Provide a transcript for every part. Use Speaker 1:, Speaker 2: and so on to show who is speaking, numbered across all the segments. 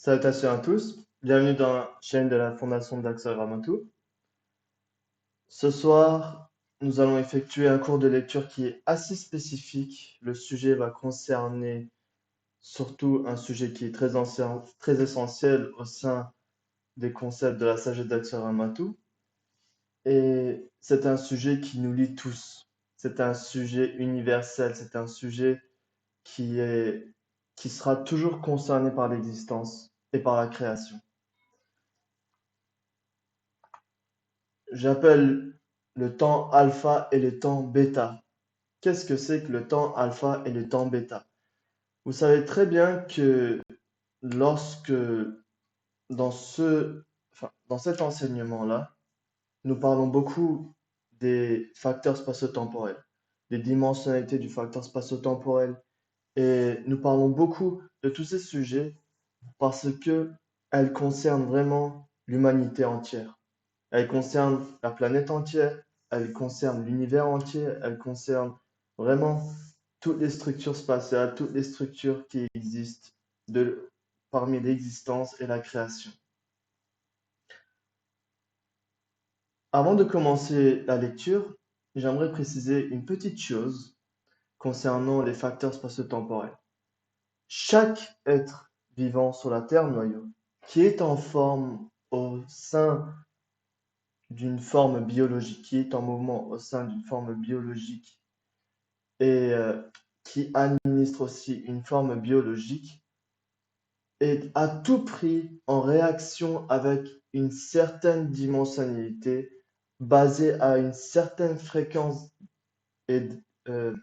Speaker 1: Salutations à tous, bienvenue dans la chaîne de la Fondation d'Axel Ramatou. Ce soir, nous allons effectuer un cours de lecture qui est assez spécifique. Le sujet va concerner surtout un sujet qui est très essentiel au sein des concepts de la sagesse d'Axel Ramatou. Et c'est un sujet qui nous lie tous. C'est un sujet universel, c'est un sujet qui est, qui sera toujours concerné par l'existence et par la création. J'appelle le temps alpha et le temps bêta. Qu'est-ce que c'est que le temps alpha et le temps bêta? Vous savez très bien que lorsque dans dans cet enseignement-là, nous parlons beaucoup des facteurs spatio-temporels, des dimensionnalités du facteur spatio-temporel, et nous parlons beaucoup de tous ces sujets parce que elles concernent vraiment l'humanité entière. Elle concerne la planète entière, elle concerne l'univers entier, elle concerne vraiment toutes les structures spatiales, toutes les structures qui existent parmi l'existence et la création. Avant de commencer la lecture, j'aimerais préciser une petite chose concernant les facteurs spatio-temporels. Chaque être vivant sur la Terre noyau qui est en forme au sein d'une forme biologique, qui est en mouvement au sein d'une forme biologique et qui administre aussi une forme biologique, est à tout prix en réaction avec une certaine dimensionnalité basée à une certaine et d- euh,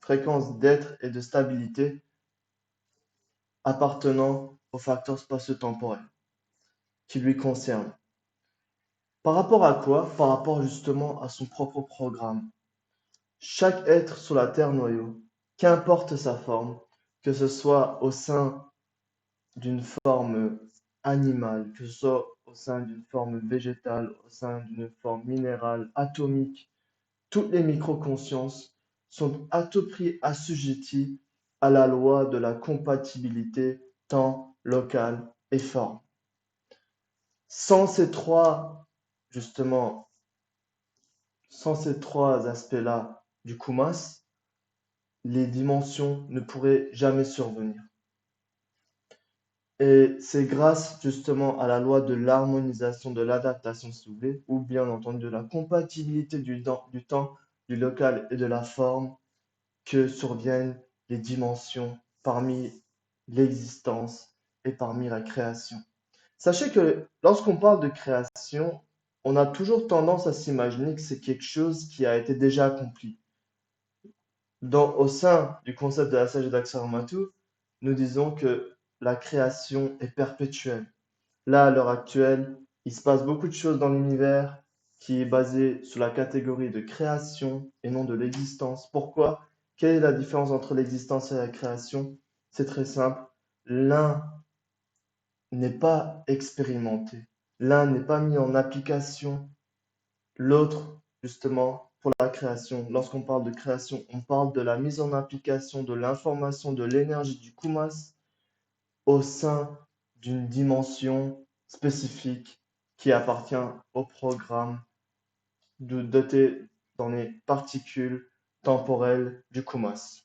Speaker 1: fréquence d'être et de stabilité appartenant au facteur spatio-temporel qui lui concerne. Par rapport à quoi? Par rapport justement à son propre programme. Chaque être sur la Terre noyau, qu'importe sa forme, que ce soit au sein d'une forme animale, que ce soit au sein d'une forme végétale, au sein d'une forme minérale, atomique, toutes les microconsciences sont à tout prix assujetties à la loi de la compatibilité temps, local et forme. Sans ces justement, sans ces trois aspects-là du Kumas, les dimensions ne pourraient jamais survenir. Et c'est grâce justement à la loi de l'harmonisation, de l'adaptation, si vous voulez, ou bien entendu de la compatibilité du temps, du local et de la forme, que surviennent les dimensions parmi l'existence et parmi la création. Sachez que lorsqu'on parle de création, on a toujours tendance à s'imaginer que c'est quelque chose qui a été déjà accompli. Au sein du concept de la sagesse d'Axaramatou, nous disons que la création est perpétuelle. Là, à l'heure actuelle, il se passe beaucoup de choses dans l'univers qui est basé sur la catégorie de création et non de l'existence. Pourquoi? Quelle est la différence entre l'existence et la création? C'est très simple. L'un n'est pas expérimenté. L'un n'est pas mis en application. L'autre, justement, pour la création. Lorsqu'on parle de création, on parle de la mise en application de l'information, de l'énergie du Kumas au sein d'une dimension spécifique qui appartient au programme doté dans les particules temporelles du Kumas.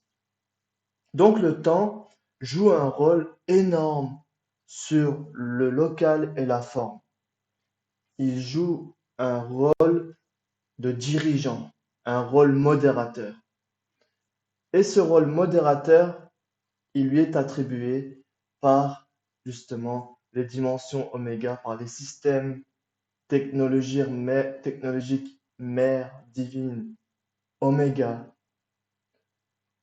Speaker 1: Donc le temps joue un rôle énorme sur le local et la forme. Il joue un rôle de dirigeant, un rôle modérateur. Et ce rôle modérateur, il lui est attribué par justement les dimensions oméga, par les systèmes technologiques mères divines oméga,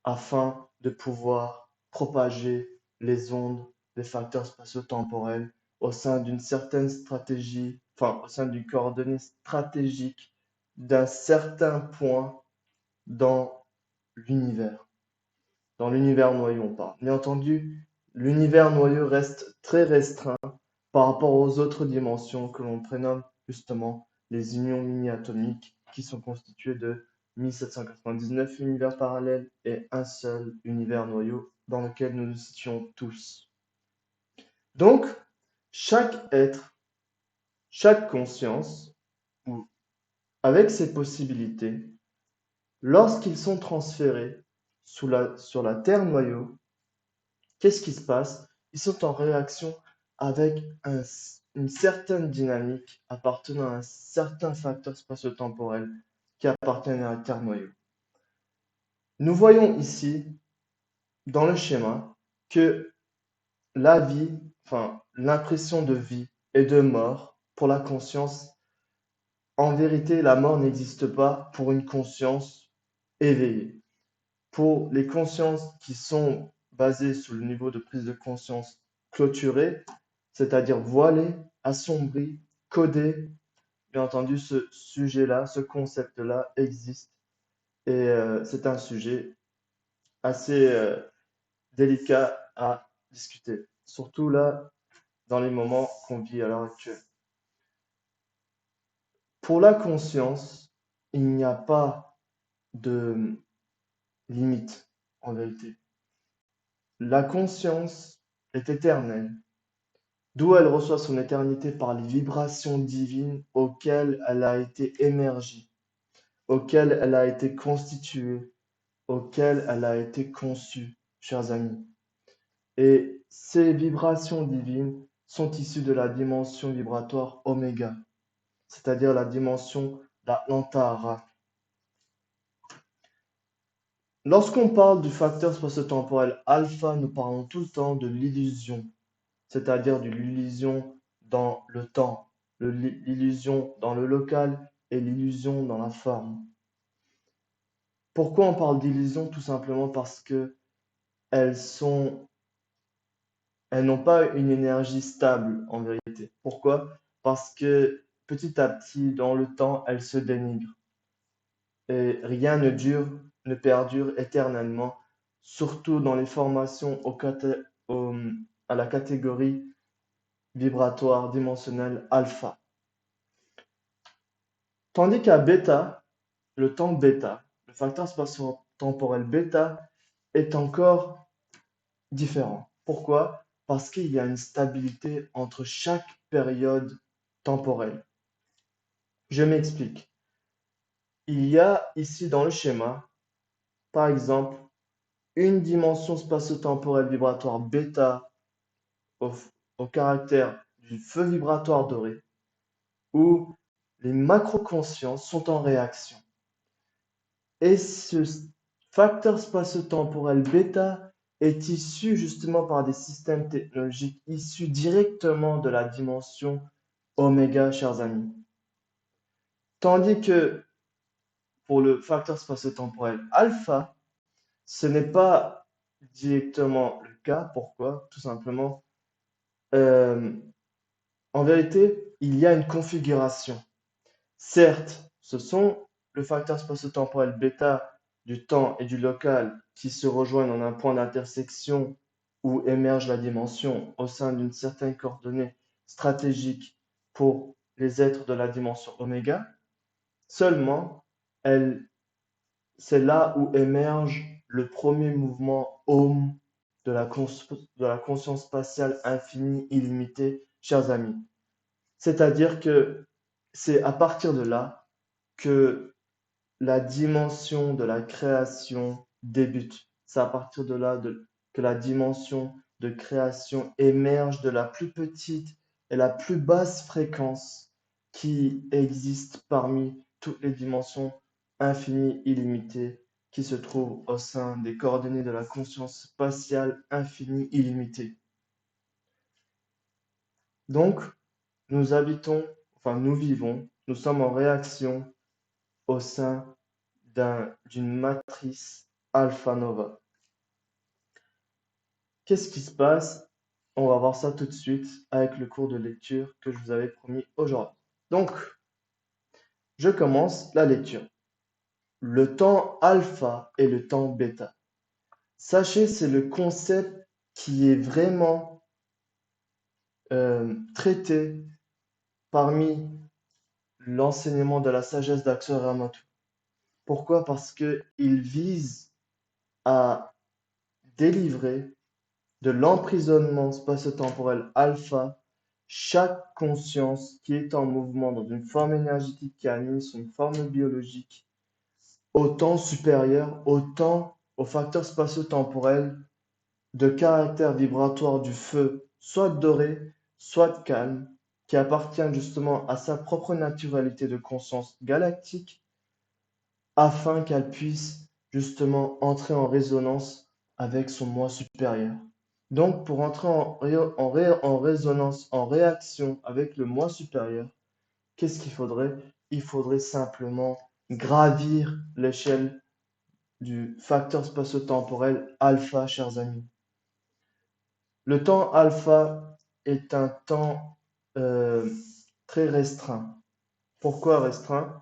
Speaker 1: afin de pouvoir propager les ondes des facteurs spatio-temporels au sein d'une certaine stratégie, enfin au sein d'une coordonnée stratégique d'un certain point dans l'univers. Dans l'univers noyau, on parle. Bien entendu, l'univers noyau reste très restreint par rapport aux autres dimensions que l'on prénomme justement les unions mini-atomiques qui sont constituées de 1799 univers parallèles et un seul univers noyau dans lequel nous nous situons tous. Donc, chaque être, chaque conscience, ou avec ses possibilités, lorsqu'ils sont transférés sur la Terre noyau, qu'est-ce qui se passe? Ils sont en réaction avec une certaine dynamique appartenant à un certain facteur spatio-temporel qui appartient à la Terre noyau. Nous voyons ici, dans le schéma, que la vie, enfin l'impression de vie et de mort pour la conscience, en vérité, la mort n'existe pas pour une conscience éveillée. Pour les consciences qui sont basées sur le niveau de prise de conscience clôturé, c'est-à-dire voilé, assombri, codé, bien entendu, ce sujet-là, ce concept-là existe. Et c'est un sujet assez délicat à discuter, surtout là, dans les moments qu'on vit à l'heure actuelle. Pour la conscience, il n'y a pas de limite, en vérité. La conscience est éternelle, d'où elle reçoit son éternité par les vibrations divines auxquelles elle a été émergie, auxquelles elle a été constituée, auxquelles elle a été conçue, chers amis. Et ces vibrations divines sont issues de la dimension vibratoire oméga, c'est-à-dire la dimension d'Atlantara. Lorsqu'on parle du facteur spatio-temporel alpha, nous parlons tout le temps de l'illusion, c'est-à-dire de l'illusion dans le temps, l'illusion dans le local et l'illusion dans la forme. Pourquoi on parle d'illusion? Tout simplement parce que elles n'ont pas une énergie stable en vérité. Pourquoi? Parce que petit à petit, dans le temps, elles se dénigrent. Et rien ne dure, ne perdure éternellement, surtout dans les formations à la catégorie vibratoire dimensionnelle alpha. Tandis qu'à bêta, le temps bêta, le facteur spatio-temporel bêta est encore différent. Pourquoi? Parce qu'il y a une stabilité entre chaque période temporelle. Je m'explique. Il y a ici dans le schéma, par exemple, une dimension spatio-temporelle vibratoire bêta au, au caractère du feu vibratoire doré, où les macroconsciences sont en réaction. Et ce facteur spatio-temporel bêta est issu justement par des systèmes technologiques issus directement de la dimension oméga, chers amis. Tandis que pour le facteur spatio-temporel alpha, ce n'est pas directement le cas. Pourquoi? Tout simplement, euh, en vérité, il y a une configuration. Certes, ce sont le facteur spatio-temporel bêta du temps et du local qui se rejoignent en un point d'intersection où émerge la dimension au sein d'une certaine coordonnée stratégique pour les êtres de la dimension oméga. Seulement, c'est là où émerge le premier mouvement Om de la conscience spatiale infinie, illimitée, chers amis. C'est-à-dire que c'est à partir de là que la dimension de la création débute. C'est à partir de là que la dimension de création émerge de la plus petite et la plus basse fréquence qui existe parmi toutes les dimensions infinies, illimitées, qui se trouvent au sein des coordonnées de la conscience spatiale infinie, illimitée. Donc, nous habitons, enfin nous vivons, nous sommes en réaction au sein d'une matrice alpha-nova. Qu'est-ce qui se passe? On va voir ça tout de suite avec le cours de lecture que je vous avais promis aujourd'hui. Donc, je commence la lecture. Le temps alpha et le temps bêta. Sachez, c'est le concept qui est vraiment traité parmi l'enseignement de la sagesse d'Axel Ramatou. Pourquoi? Parce qu'il vise à délivrer de l'emprisonnement spatio-temporel alpha, chaque conscience qui est en mouvement dans une forme énergétique qui anime une forme biologique au temps supérieur, au facteur spatio-temporel de caractère vibratoire du feu, soit doré, soit calme, qui appartient justement à sa propre naturalité de conscience galactique, afin qu'elle puisse justement entrer en résonance avec son moi supérieur. Donc, pour entrer en résonance, en réaction avec le moi supérieur, qu'est-ce qu'il faudrait? Il faudrait simplement gravir l'échelle du facteur spatio-temporel alpha, chers amis. Le temps alpha est un temps euh, très restreint. Pourquoi restreint?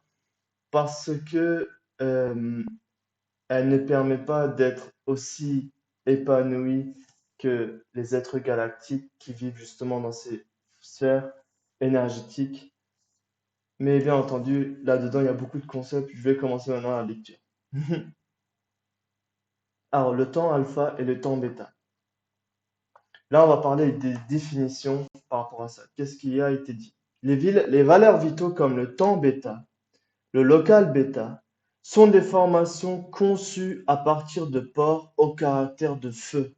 Speaker 1: Parce que elle ne permet pas d'être aussi épanouie que les êtres galactiques qui vivent justement dans ces sphères énergétiques. Mais bien entendu, là-dedans, il y a beaucoup de concepts. Je vais commencer maintenant la lecture. Alors, le temps alpha et le temps bêta. Là, on va parler des définitions par rapport à ça. Qu'est-ce qui a été dit? Les valeurs vitaux comme le temps bêta, le local bêta, sont des formations conçues à partir de pores au caractère de feu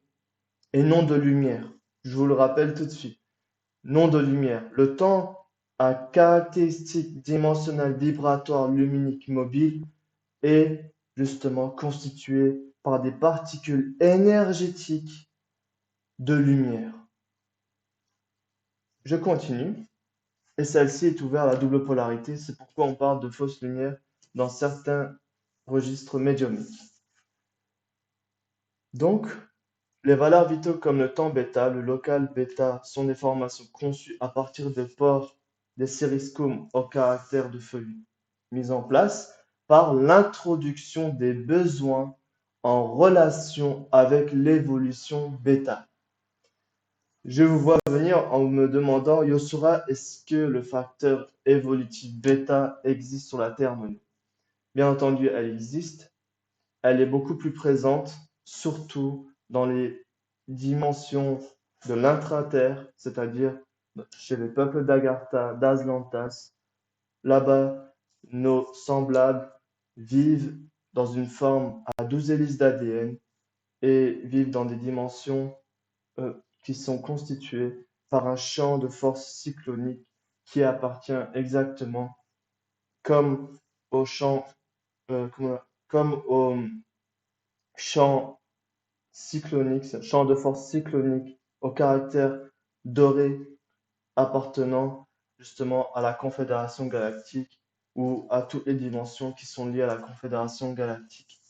Speaker 1: et non de lumière. Je vous le rappelle tout de suite. Non de lumière. Le temps à caractéristiques dimensionnelles vibratoires luminiques mobiles est justement constitué par des particules énergétiques de lumière. Je continue. Et celle-ci est ouverte à la double polarité. C'est pourquoi on parle de fausse lumière dans certains registres médiumniques. Donc, les valeurs vitaux comme le temps bêta, le local bêta sont des formations conçues à partir des pores des sériscomes au caractère de feuilles, mises en place par l'introduction des besoins en relation avec l'évolution bêta. Je vous vois venir en me demandant, Yosura, est-ce que le facteur évolutif bêta existe sur la Terre? Non. Bien entendu, elle existe. Elle est beaucoup plus présente, surtout dans les dimensions de l'intra-terre, c'est-à-dire chez les peuples d'Agartha, d'Azlantas. Là-bas, nos semblables vivent dans une forme à 12 hélices d'ADN et vivent dans des dimensions qui sont constituées par un champ de force cyclonique qui appartient exactement comme au champ, comme au champ cyclonique, champ de force cyclonique au caractère doré appartenant justement à la Confédération galactique ou à toutes les dimensions qui sont liées à la Confédération galactique.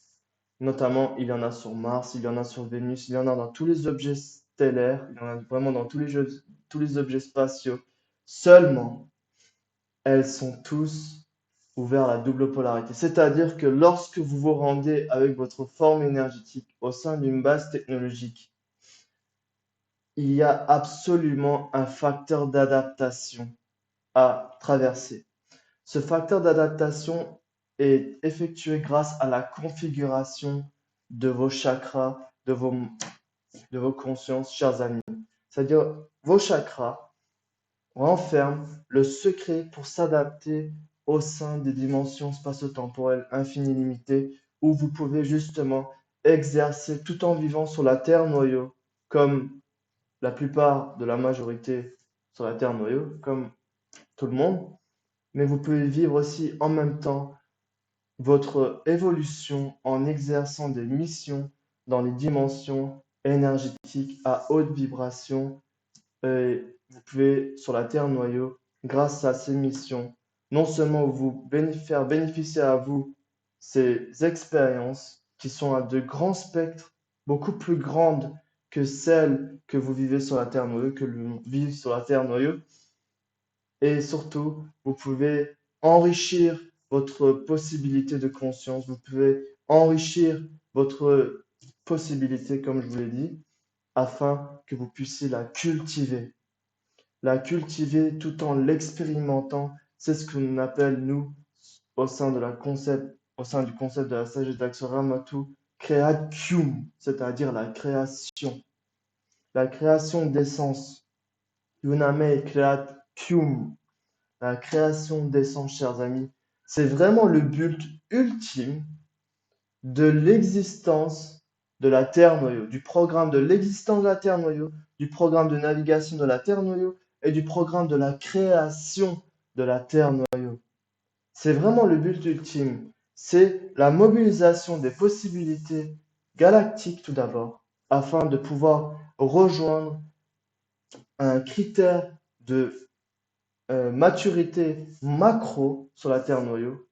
Speaker 1: Notamment, il y en a sur Mars, il y en a sur Vénus, il y en a dans tous les objets stellaires, il y en a vraiment dans tous les objets spatiaux. Seulement, elles sont tous ouvertes à la double polarité. C'est-à-dire que lorsque vous vous rendez avec votre forme énergétique au sein d'une base technologique, il y a absolument un facteur d'adaptation à traverser. Ce facteur d'adaptation est effectué grâce à la configuration de vos chakras, de vos consciences, chers amis. C'est-à-dire, vos chakras renferment le secret pour s'adapter au sein des dimensions spatio-temporelles infinies limitées où vous pouvez justement exercer tout en vivant sur la Terre noyau, comme la plupart de la majorité sur la Terre noyau, comme tout le monde, mais vous pouvez vivre aussi en même temps votre évolution en exerçant des missions dans les dimensions énergétiques à haute vibration. Et vous pouvez, sur la Terre noyau, grâce à ces missions, non seulement faire bénéficier à vous ces expériences qui sont à de grands spectres, beaucoup plus grandes que celles que vous vivez sur la Terre noyau, que l'on vit sur la Terre noyau, et surtout, vous pouvez enrichir votre possibilité de conscience, vous pouvez enrichir votre possibilité, comme je vous l'ai dit, afin que vous puissiez la cultiver. La cultiver tout en l'expérimentant, c'est ce que l'on appelle, nous, au sein du concept de la sagesse d'Axo Ramatu, creatium, c'est-à-dire la création. la création d'essence. Yuname creat cum. La création d'essence, chers amis, c'est vraiment le but ultime de l'existence de la Terre noyau, du programme de l'existence de la Terre noyau, du programme de navigation de la Terre noyau et du programme de la création de la Terre noyau. C'est vraiment le but ultime. C'est la mobilisation des possibilités galactiques tout d'abord, afin de pouvoir rejoindre un critère de maturité macro sur la Terre noyau.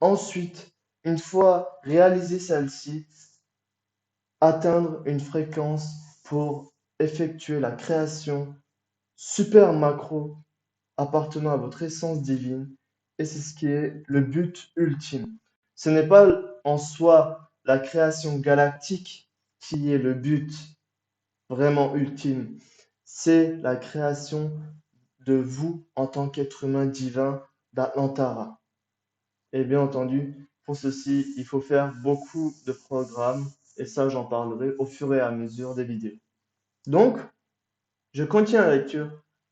Speaker 1: Ensuite, une fois réalisée celle-ci, atteindre une fréquence pour effectuer la création super macro appartenant à votre essence divine. Et c'est ce qui est le but ultime. Ce n'est pas en soi la création galactique qui est le but vraiment ultime. C'est la création de vous en tant qu'être humain divin d'Atlantara. Et bien entendu, pour ceci, il faut faire beaucoup de programmes et ça, j'en parlerai au fur et à mesure des vidéos. Donc, je continue la lecture,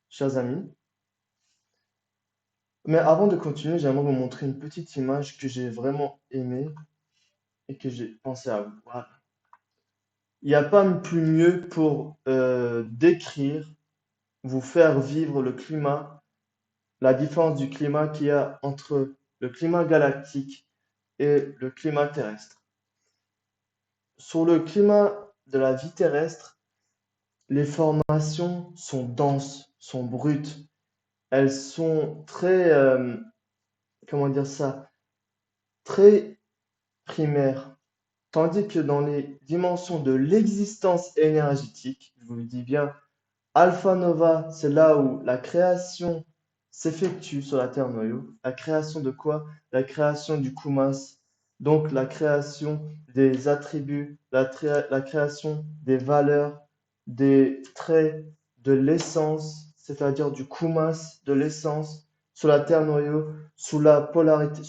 Speaker 1: chers amis. Mais avant de continuer, j'aimerais vous montrer une petite image que j'ai vraiment aimée et que j'ai pensé à vous. Voilà. Il n'y a pas plus mieux pour décrire, vous faire vivre le climat, la différence du climat qu'il y a entre le climat galactique et le climat terrestre. Sur le climat de la vie terrestre, les formations sont denses, sont brutes. Elles sont très, comment dire ça, très primaires. Tandis que dans les dimensions de l'existence énergétique, je vous le dis bien, Alpha Nova, c'est là où la création s'effectue sur la Terre noyau. La création de quoi? La création du Kumas, donc la création des attributs, la création des valeurs, des traits de l'essence, c'est-à-dire du Kumas, de l'essence, sur la Terre noyau, sous la polarité,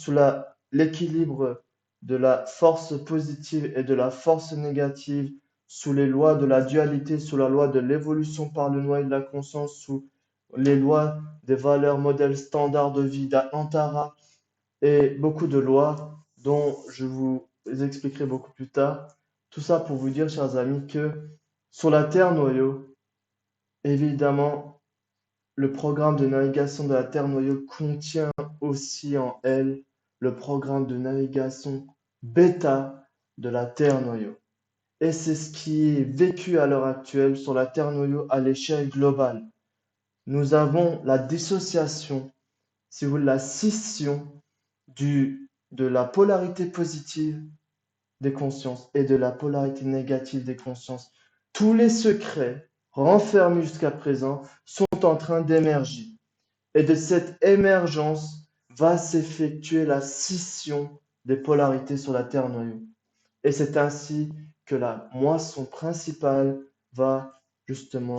Speaker 1: l'équilibre de la force positive et de la force négative, sous les lois de la dualité, sous la loi de l'évolution par le noyau de la conscience, sous les lois des valeurs modèles standards de vie d'Antara et beaucoup de lois dont je vous expliquerai beaucoup plus tard. Tout ça pour vous dire, chers amis, que sur la Terre noyau, évidemment, le programme de navigation de la Terre noyau contient aussi en elle le programme de navigation bêta de la Terre noyau. Et c'est ce qui est vécu à l'heure actuelle sur la Terre noyau à l'échelle globale. Nous avons la dissociation, si vous voulez, la scission de la polarité positive des consciences et de la polarité négative des consciences. Tous les secrets renfermés jusqu'à présent sont en train d'émerger. Et de cette émergence va s'effectuer la scission des polarités sur la Terre noyau. Et c'est ainsi que la moisson principale va justement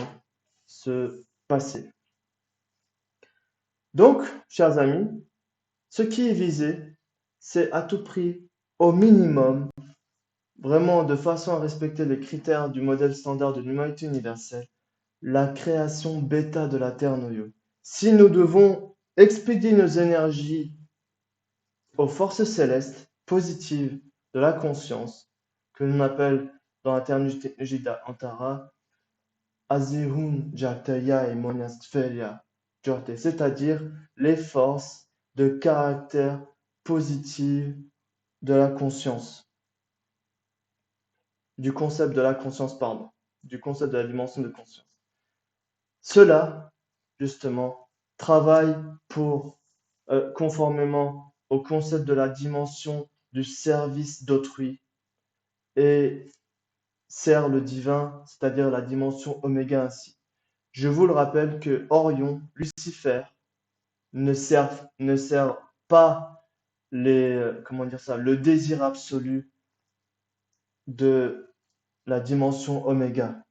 Speaker 1: se passer. Donc, chers amis, ce qui est visé, c'est à tout prix, au minimum, vraiment de façon à respecter les critères du modèle standard de l'humanité universelle, la création bêta de la Terre noyau. Si nous devons expédier nos énergies aux forces célestes positives de la conscience, que l'on appelle dans la terminologie technologique d'Antara, Azirun Jataya et Monastferia Jorte, c'est-à-dire les forces de caractère positif de la conscience, du concept de la conscience, pardon, du concept de la dimension de conscience. Cela, justement, travaille pour, conformément au concept de la dimension du service d'autrui et sert le divin, c'est-à-dire la dimension oméga ainsi. Je vous le rappelle que Orion, Lucifer, ne sert pas comment dire ça, le désir absolu de la dimension oméga.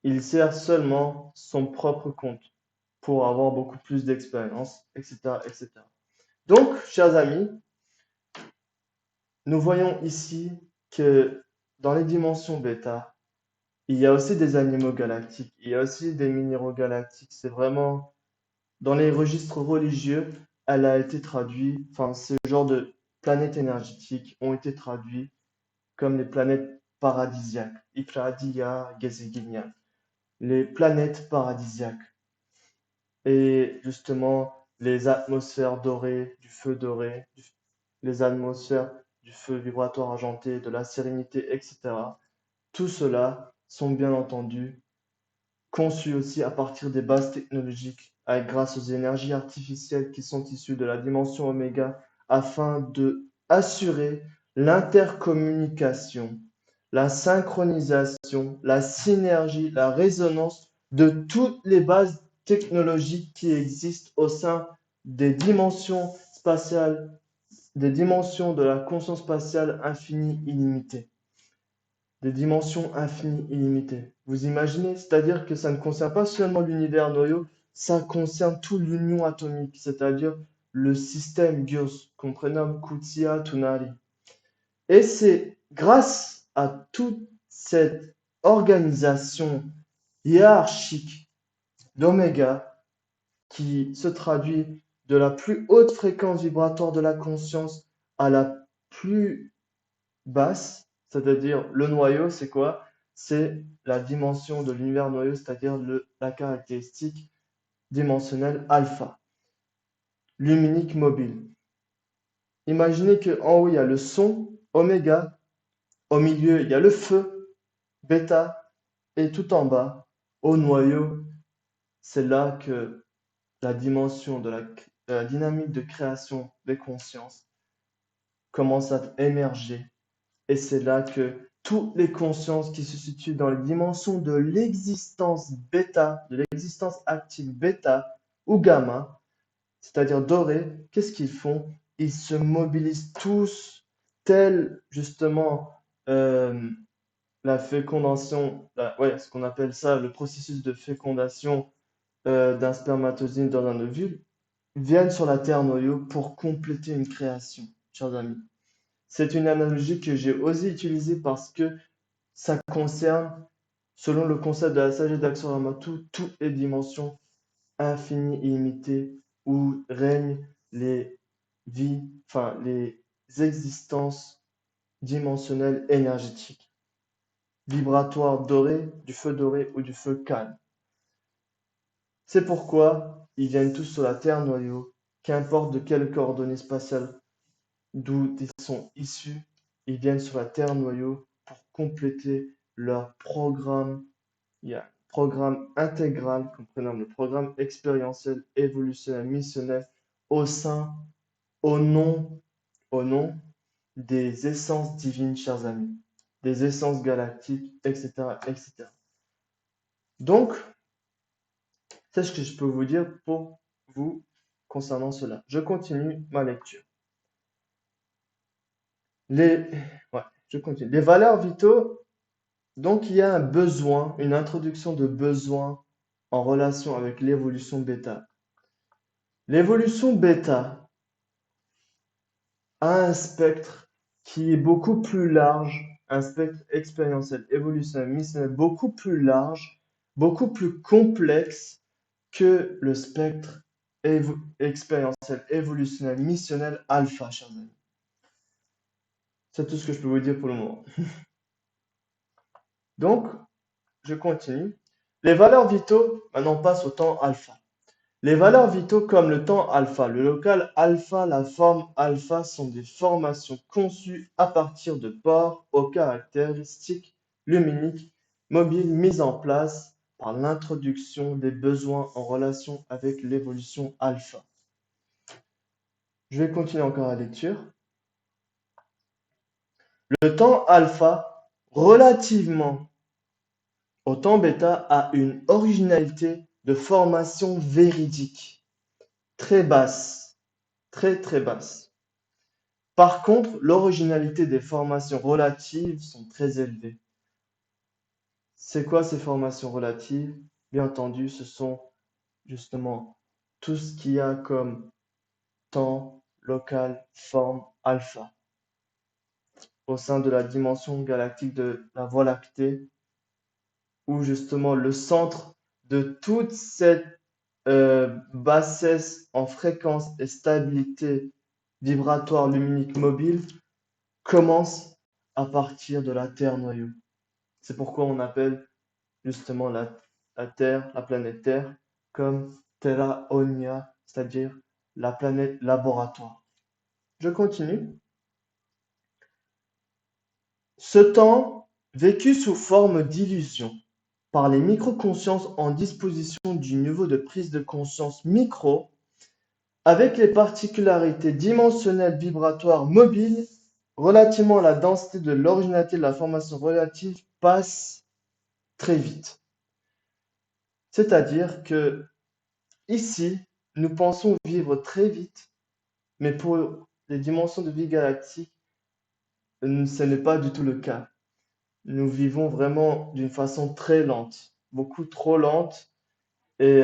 Speaker 1: Il sert seulement son propre compte pour avoir beaucoup plus d'expérience, etc., etc. Donc, chers amis, nous voyons ici que dans les dimensions bêta, Il y a aussi des animaux galactiques, il y a aussi des minéraux galactiques. C'est vraiment, dans les registres religieux, elle a été traduite, enfin, ce genre de planètes énergétiques ont été traduits comme les planètes paradisiaques. Ifradiya, Gezeginia, les planètes paradisiaques. Et justement, les atmosphères dorées, du feu doré, les atmosphères du feu vibratoire argenté, de la sérénité, etc. Tout cela sont bien entendu conçus aussi à partir des bases technologiques, grâce aux énergies artificielles qui sont issues de la dimension oméga, afin de assurer l'intercommunication, la synchronisation, la synergie, la résonance de toutes les bases technologiques qui existent au sein des dimensions spatiales, des dimensions de la conscience spatiale infinie illimitée. Des dimensions infinies illimitées. Vous imaginez? C'est-à-dire que ça ne concerne pas seulement l'univers noyau, ça concerne tout l'union atomique, c'est-à-dire le système GIOS, qu'on prénomme Kutia Tunari. Et c'est grâce à toute cette organisation hiérarchique d'Oméga qui se traduit de la plus haute fréquence vibratoire de la conscience à la plus basse, c'est-à-dire le noyau, c'est quoi? C'est la dimension de l'univers noyau, c'est-à-dire la caractéristique dimensionnelle alpha, luminique mobile. Imaginez qu'en haut, il y a le son, oméga, au milieu, il y a le feu, bêta, et tout en bas, au noyau, c'est là que la dimension de la dynamique de création des consciences commence à émerger. Et c'est là que toutes les consciences qui se situent dans les dimensions de l'existence bêta, de l'existence active bêta ou gamma, c'est-à-dire dorée, qu'est-ce qu'ils font? Ils se mobilisent tous, tel justement euh, la fécondation, ouais, ce qu'on appelle ça le processus de fécondation d'un spermatozoïde dans un ovule, viennent sur la Terre noyau pour compléter une création, chers amis. C'est une analogie que j'ai osé utiliser parce que ça concerne, selon le concept de la sagesse d'Axor-Ramatou, toutes les dimensions infinies et illimitées où règnent les vies, enfin les existences dimensionnelles énergétiques, vibratoires dorées, du feu doré ou du feu calme. C'est pourquoi ils viennent tous sur la Terre noyau, qu'importe de quelles coordonnées spatiales d'où ils sont issus, ils viennent sur la Terre noyau pour compléter leur programme. Il y a un programme intégral qu'on prénomme le programme expérientiel, évolutionnel, missionnel au sein, au nom, au nom des essences divines, chers amis, des essences galactiques, etc., etc. Donc, c'est ce que je peux vous dire pour vous concernant cela. Je continue ma lecture. Les, ouais, je continue. Les valeurs vitaux. Donc, il y a un besoin, une introduction de besoin en relation avec l'évolution bêta. L'évolution bêta a un spectre qui est beaucoup plus large, un spectre expérientiel, évolutionnel, missionnel, beaucoup plus large, beaucoup plus complexe que le spectre expérientiel, évolutionnel, missionnel alpha, chers amis. C'est tout ce que je peux vous dire pour le moment. Donc, je continue. Les valeurs vitaux, maintenant, passent au temps alpha. Les valeurs vitaux comme le temps alpha, le local alpha, la forme alpha sont des formations conçues à partir de pores aux caractéristiques luminiques mobiles mises en place par l'introduction des besoins en relation avec l'évolution alpha. Je vais continuer encore la lecture. Le temps alpha, relativement au temps bêta, a une originalité de formation véridique, très basse, très très basse. Par contre, l'originalité des formations relatives sont très élevées. C'est quoi ces formations relatives? Bien entendu, ce sont justement tout ce qu'il y a comme temps, local, forme, alpha. Au sein de la dimension galactique de la Voie lactée, où justement le centre de toute cette bassesse en fréquence et stabilité vibratoire luminique mobile commence à partir de la Terre noyau. C'est pourquoi on appelle justement la Terre, la planète Terre, comme Terra Onia, c'est-à-dire la planète laboratoire. Je continue. Ce temps, vécu sous forme d'illusion par les microconsciences en disposition du niveau de prise de conscience micro, avec les particularités dimensionnelles vibratoires mobiles relativement à la densité de l'originalité de la formation relative, passe très vite. C'est-à-dire que ici, nous pensons vivre très vite, mais pour les dimensions de vie galactique, ce n'est pas du tout le cas. Nous vivons vraiment d'une façon très lente, beaucoup trop lente, et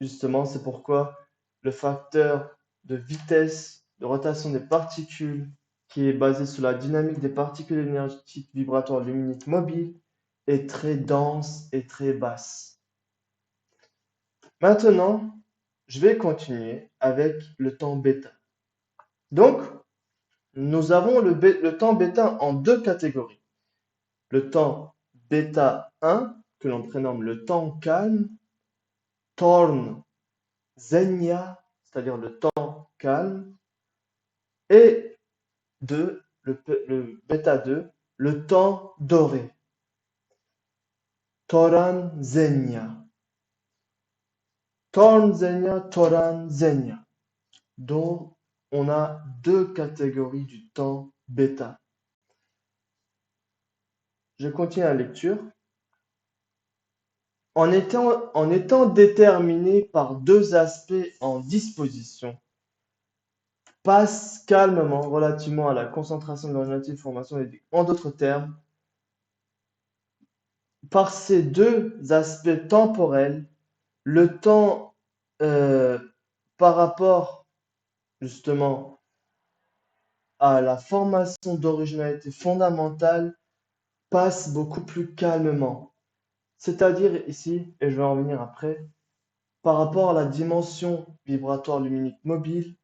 Speaker 1: justement, c'est pourquoi le facteur de vitesse de rotation des particules, qui est basé sur la dynamique des particules énergétiques vibratoires luminiques mobiles, est très dense et très basse. Maintenant, je vais continuer avec le temps bêta. Donc, nous avons le temps bêta en deux catégories. Le temps bêta 1, que l'on prénomme le temps calme, Torn Zenya, c'est-à-dire le temps calme, et le bêta 2, le temps doré, Toran Zenya. Torn Zenya, Toran Zenya. Donc, on a deux catégories du temps bêta. Je continue la lecture. En étant déterminé par deux aspects en disposition, passe calmement relativement à la concentration de l'originalité de formation. En d'autres termes, par ces deux aspects temporels, le temps par rapport justement à la formation d'originalité fondamentale passe beaucoup plus calmement. C'est-à-dire ici, et je vais en revenir après, par rapport à la dimension vibratoire luminique mobile,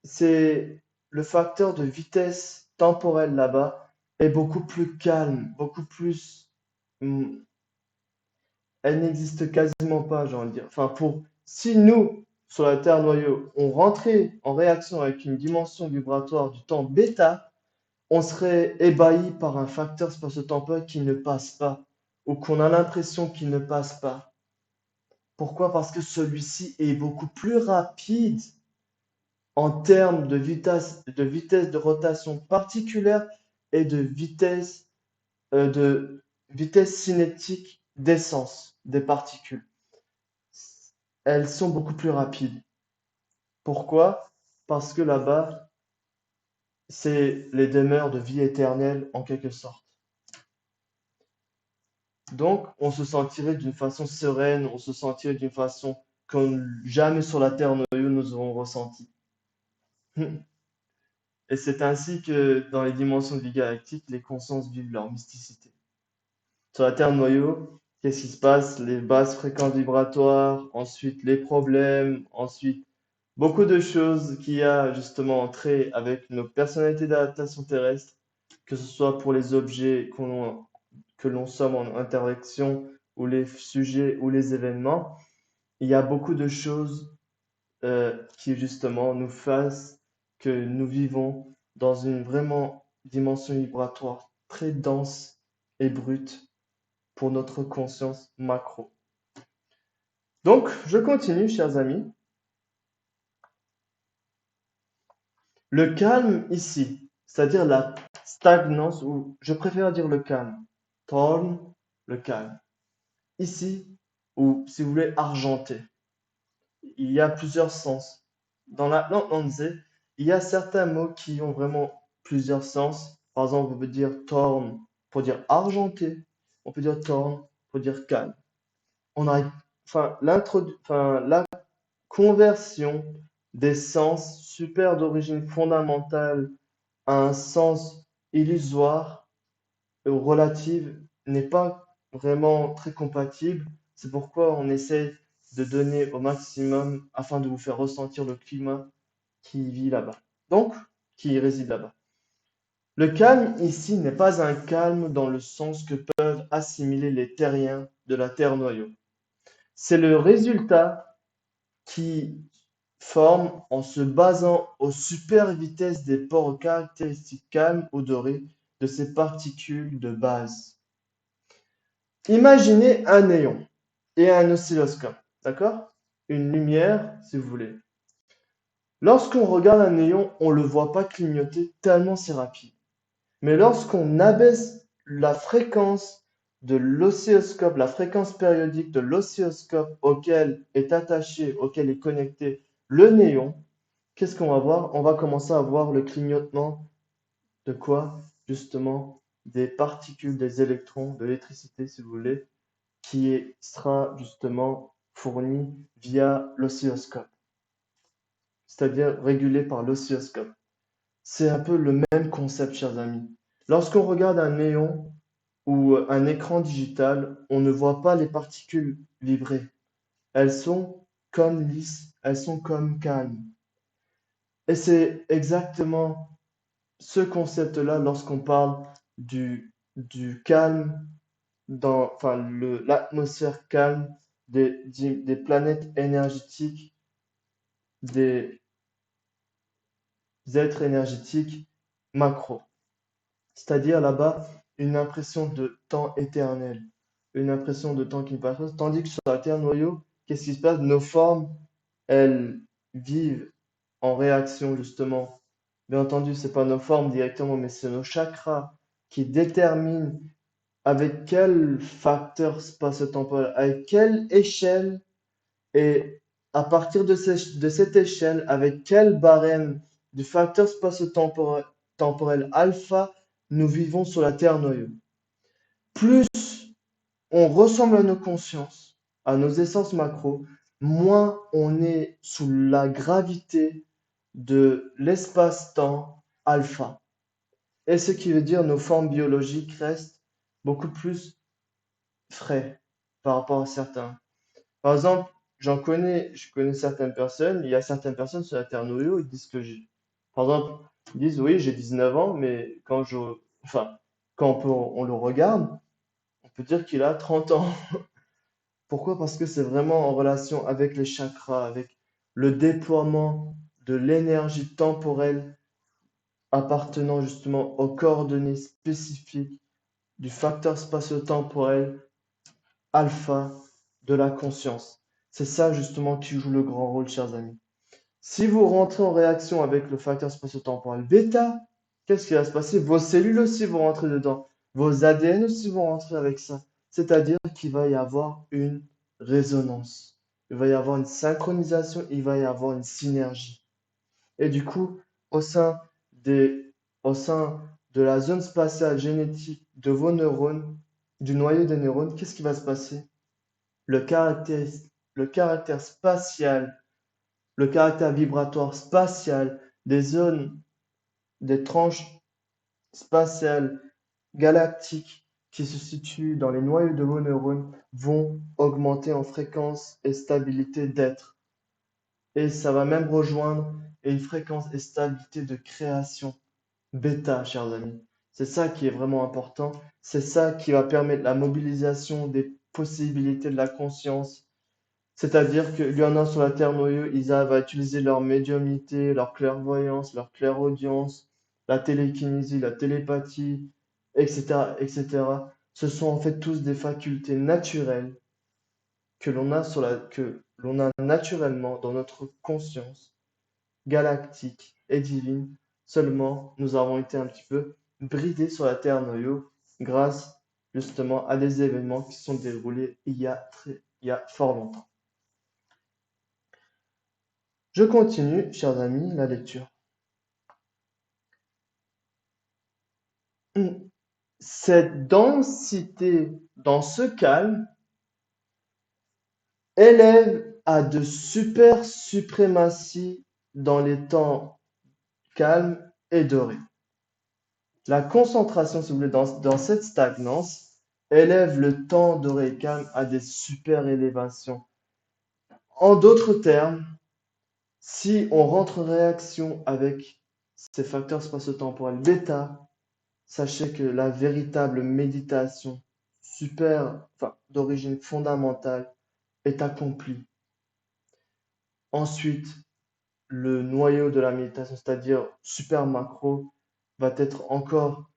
Speaker 1: c'est le facteur de vitesse temporelle là-bas est beaucoup plus calme, beaucoup plus. Elle n'existe quasiment pas, j'ai envie de dire. Enfin, si nous, sur la Terre noyau, on rentrait en réaction avec une dimension vibratoire du temps bêta, on serait ébahi par un facteur spatio-temporel qui ne passe pas, ou qu'on a l'impression qu'il ne passe pas. Pourquoi? Parce que celui-ci est beaucoup plus rapide en termes de vitesse de rotation particulière et de vitesse cinétique d'essence des particules. Elles sont beaucoup plus rapides. Pourquoi? Parce que là-bas, c'est les demeures de vie éternelle en quelque sorte. Donc, on se sentirait d'une façon sereine, on se sentirait d'une façon comme jamais sur la Terre noyau nous aurons ressenti. Et c'est ainsi que dans les dimensions de vie galactique, les consciences vivent leur mysticité. Sur la Terre noyau, qu'est-ce qui se passe? Les basses fréquences vibratoires, ensuite les problèmes, ensuite beaucoup de choses qui a justement trait avec nos personnalités d'adaptation terrestre, que ce soit pour les objets que l'on somme en interaction, ou les sujets, ou les événements. Il y a beaucoup de choses qui justement nous fassent que nous vivons dans une vraiment dimension vibratoire très dense et brute pour notre conscience macro. Donc, je continue, chers amis. Le calme ici, c'est-à-dire la stagnance, ou je préfère dire le calme. Torn, le calme. Ici, ou si vous voulez, argenté. Il y a plusieurs sens. Dans la langue Hanzé, il y a certains mots qui ont vraiment plusieurs sens. Par exemple, on peut dire torn pour dire argenté. On peut dire torn pour dire calme. La conversion des sens super d'origine fondamentale à un sens illusoire ou relative n'est pas vraiment très compatible. C'est pourquoi on essaie de donner au maximum afin de vous faire ressentir le climat qui vit là-bas. Donc, qui réside là-bas. Le calme ici n'est pas un calme dans le sens que peuvent assimiler les terriens de la Terre-noyau. C'est le résultat qui forme en se basant aux super vitesses des pores aux caractéristiques calmes ou dorées de ces particules de base. Imaginez un néon et un oscilloscope, d'accord? Une lumière, si vous voulez. Lorsqu'on regarde un néon, on ne le voit pas clignoter tellement c'est rapide. Mais lorsqu'on abaisse la fréquence de l'oscilloscope, la fréquence périodique de l'oscilloscope auquel est attaché, auquel est connecté le néon, qu'est-ce qu'on va voir? On va commencer à voir le clignotement de quoi? Justement, des particules, des électrons, de l'électricité, si vous voulez, qui sera justement fourni via l'oscilloscope, c'est-à-dire régulé par l'oscilloscope. C'est un peu le même concept, chers amis. Lorsqu'on regarde un néon ou un écran digital, on ne voit pas les particules vibrer. Elles sont comme lisses, elles sont comme calmes. Et c'est exactement ce concept-là lorsqu'on parle du calme enfin, l'atmosphère calme des planètes énergétiques, des êtres énergétiques macro. C'est-à-dire là-bas, une impression de temps éternel, une impression de temps qui ne passe pas. Tandis que sur la Terre noyau, qu'est-ce qui se passe? Nos formes, elles vivent en réaction justement. Bien entendu, c'est pas nos formes directement, mais c'est nos chakras qui déterminent avec quel facteur spatio-temporel, avec quelle échelle et à partir de cette échelle, avec quel barème du facteur spatio-temporel alpha nous vivons sur la Terre noyau. Plus on ressemble à nos consciences, à nos essences macro, moins on est sous la gravité de l'espace-temps alpha. Et ce qui veut dire nos formes biologiques restent beaucoup plus frais par rapport à certains. Par exemple, je connais certaines personnes, il y a certaines personnes sur la Terre noyau, ils disent que j'ai, par exemple, ils disent oui, j'ai 19 ans, mais enfin, quand on le regarde, on peut dire qu'il a 30 ans. Pourquoi? Parce que c'est vraiment en relation avec les chakras, avec le déploiement de l'énergie temporelle appartenant justement aux coordonnées spécifiques du facteur spatio-temporel alpha de la conscience. C'est ça justement qui joue le grand rôle, chers amis. Si vous rentrez en réaction avec le facteur spatio-temporel bêta, qu'est-ce qui va se passer? Vos cellules aussi vont rentrer dedans. Vos ADN aussi vont rentrer avec ça. C'est-à-dire qu'il va y avoir une résonance. Il va y avoir une synchronisation, il va y avoir une synergie. Et du coup, au sein des, au sein de la zone spatiale génétique de vos neurones, du noyau des neurones, qu'est-ce qui va se passer? Le caractère, le caractère spatial, le caractère vibratoire spatial des zones, des tranches spatiales galactiques qui se situent dans les noyaux de vos neurones vont augmenter en fréquence et stabilité d'être. Et ça va même rejoindre une fréquence et stabilité de création bêta, chers amis. C'est ça qui est vraiment important. C'est ça qui va permettre la mobilisation des possibilités de la conscience. C'est-à-dire qu'il y en a sur la Terre noyau, ils arrivent à utiliser leur médiumnité, leur clairvoyance, leur clairaudience, la télékinésie, la télépathie, etc., etc. Ce sont en fait tous des facultés naturelles que l'on a naturellement dans notre conscience galactique et divine. Seulement, nous avons été un petit peu bridés sur la Terre noyau grâce justement à des événements qui se sont déroulés il y a fort longtemps. Je continue, chers amis, la lecture. Cette densité dans ce calme élève à de super suprématies dans les temps calmes et dorés. La concentration, si vous voulez, dans cette stagnance élève le temps d'Orecam à des super élévations. En d'autres termes, si on rentre en réaction avec ces facteurs spatio-temporels bêta, sachez que la véritable méditation d'origine fondamentale est accomplie. Ensuite, le noyau de la méditation, c'est-à-dire super macro, va être encore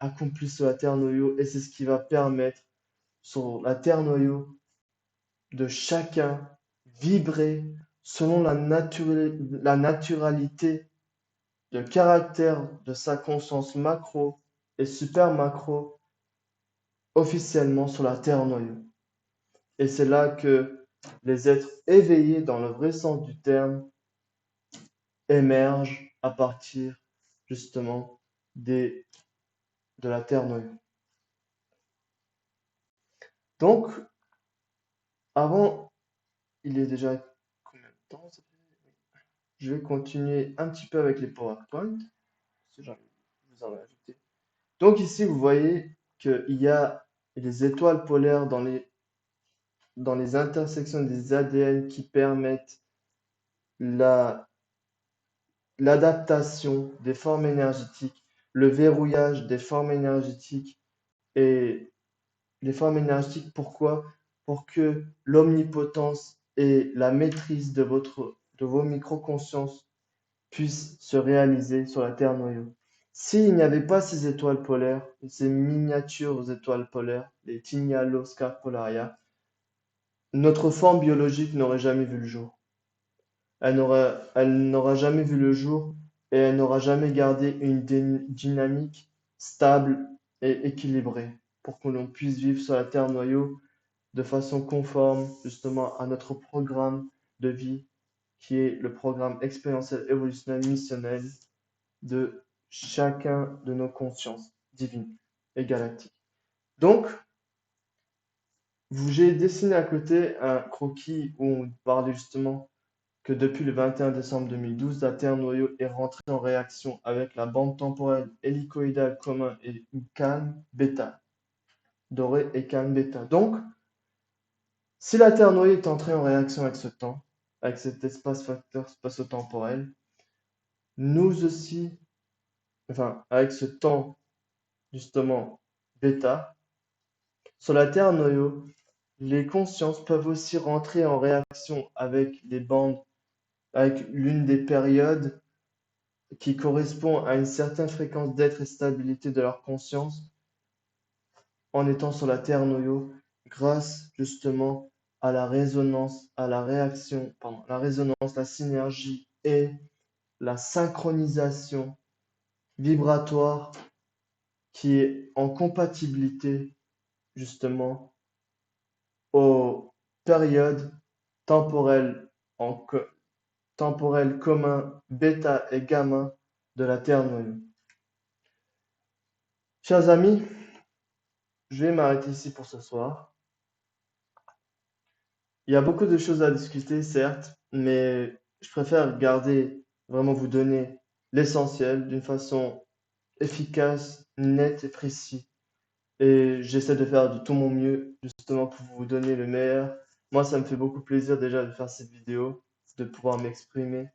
Speaker 1: accompli sur la terre noyau et c'est ce qui va permettre sur la terre noyau de chacun vibrer selon la naturalité de caractère de sa conscience macro et super macro officiellement sur la terre noyau. Et c'est là que les êtres éveillés dans le vrai sens du terme émergent à partir justement de la terre noyau. Donc, avant, il est déjà combien de temps? Je vais continuer un petit peu avec les PowerPoint. Si j'en vous en ai ajouté. Donc ici, vous voyez qu'il y a les étoiles polaires dans les intersections des ADN qui permettent l'adaptation des formes énergétiques, le verrouillage des formes énergétiques et les formes énergétiques. Pourquoi? Pour que l'omnipotence et la maîtrise de vos micro-consciences puissent se réaliser sur la Terre noyau. S'il n'y avait pas ces étoiles polaires, ces miniatures étoiles polaires, les Tignalo Scarpolaria, notre forme biologique n'aurait jamais vu le jour. Elle n'aura jamais vu le jour et elle n'aura jamais gardé une dynamique stable et équilibrée pour que l'on puisse vivre sur la Terre noyau de façon conforme justement à notre programme de vie qui est le programme expérientiel évolutionnel missionnel de chacun de nos consciences divines et galactiques. Donc, j'ai dessiné à côté un croquis où on parlait justement que depuis le 21 décembre 2012, la Terre noyau est rentrée en réaction avec la bande temporelle hélicoïdale commun et calme bêta, doré et calme bêta. Donc, si la Terre noyau est entrée en réaction avec ce temps, avec cet espace-facteur spatio-temporel, nous aussi, avec ce temps justement bêta, sur la Terre noyau, les consciences peuvent aussi rentrer en réaction avec les bandes, avec l'une des périodes qui correspond à une certaine fréquence d'être et stabilité de leur conscience en étant sur la Terre noyau grâce justement à la résonance, à la réaction, la résonance, la synergie et la synchronisation vibratoire qui est en compatibilité justement aux périodes temporelles temporelles communs bêta et gamma de la Terre noyau. Chers amis, je vais m'arrêter ici pour ce soir. Il y a beaucoup de choses à discuter, certes, mais je préfère vraiment vous donner l'essentiel d'une façon efficace, nette et précise. Et j'essaie de faire de tout mon mieux, justement, pour vous donner le meilleur. Moi, ça me fait beaucoup plaisir déjà de faire cette vidéo, de pouvoir m'exprimer.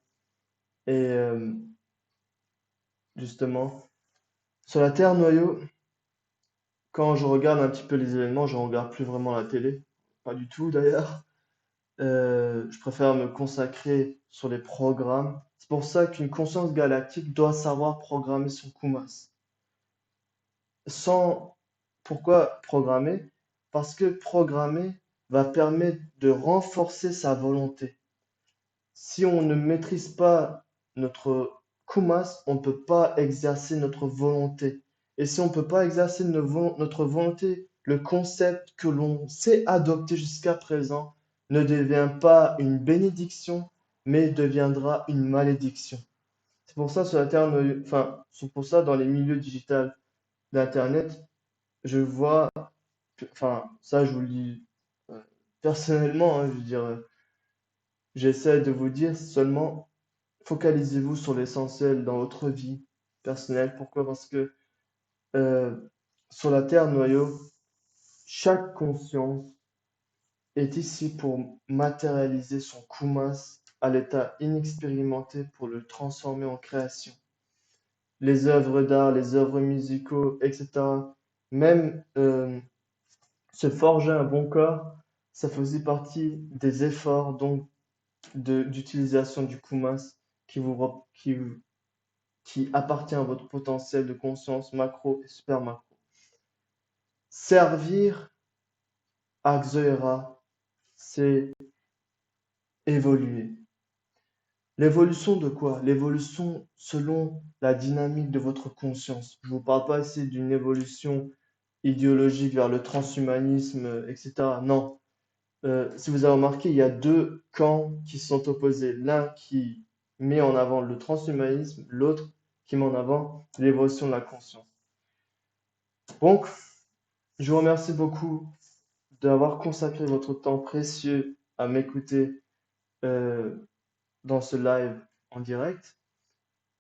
Speaker 1: Et justement, sur la Terre noyau, quand je regarde un petit peu les événements, je ne regarde plus vraiment la télé. Pas du tout d'ailleurs. Je préfère me consacrer sur les programmes. C'est pour ça qu'une conscience galactique doit savoir programmer son Kumas. Sans... Pourquoi programmer? Parce que programmer va permettre de renforcer sa volonté. Si on ne maîtrise pas notre Kumas, on ne peut pas exercer notre volonté. Et si on ne peut pas exercer notre volonté, le concept que l'on sait adopter jusqu'à présent ne devient pas une bénédiction, mais deviendra une malédiction. C'est pour ça sur la terre, c'est pour ça dans les milieux digitaux d'Internet, je vois, ça je vous le dis personnellement, hein, je veux dire, j'essaie de vous dire seulement focalisez-vous sur l'essentiel dans votre vie personnelle. Pourquoi? Parce que sur la Terre noyau, chaque conscience est ici pour matérialiser son kumas à l'état inexpérimenté pour le transformer en création. Les œuvres d'art, les œuvres musicaux, etc. Même se forger un bon corps, ça faisait partie des efforts donc d'utilisation du kumas qui appartient à votre potentiel de conscience macro et super macro. Servir à Xoera, c'est évoluer. L'évolution de quoi? L'évolution selon la dynamique de votre conscience. Je ne vous parle pas ici d'une évolution idéologique vers le transhumanisme, etc. Non. Si vous avez remarqué, il y a deux camps qui sont opposés. L'un qui met en avant le transhumanisme, l'autre qui met en avant l'évolution de la conscience. Donc, je vous remercie beaucoup d'avoir consacré votre temps précieux à m'écouter euh, dans ce live en direct.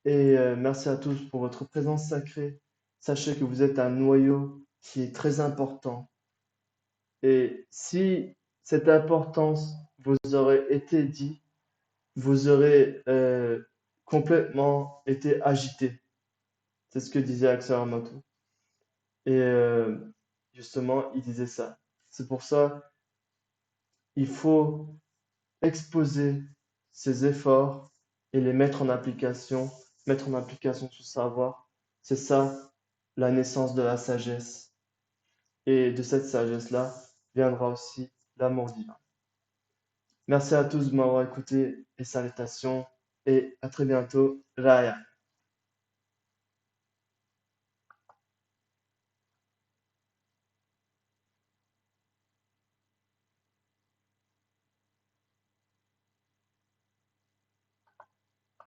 Speaker 1: Et merci à tous pour votre présence sacrée. Sachez que vous êtes un noyau qui est très important. Et si cette importance vous aurait été dit, vous aurez complètement été agité. C'est ce que disait Axel Amato. Et justement, il disait ça. C'est pour ça il faut exposer ses efforts et les mettre en application tout savoir. C'est ça la naissance de la sagesse. Et de cette sagesse-là viendra aussi l'amour divin. Merci à tous de m'avoir écouté et salutations et à très bientôt. Raya.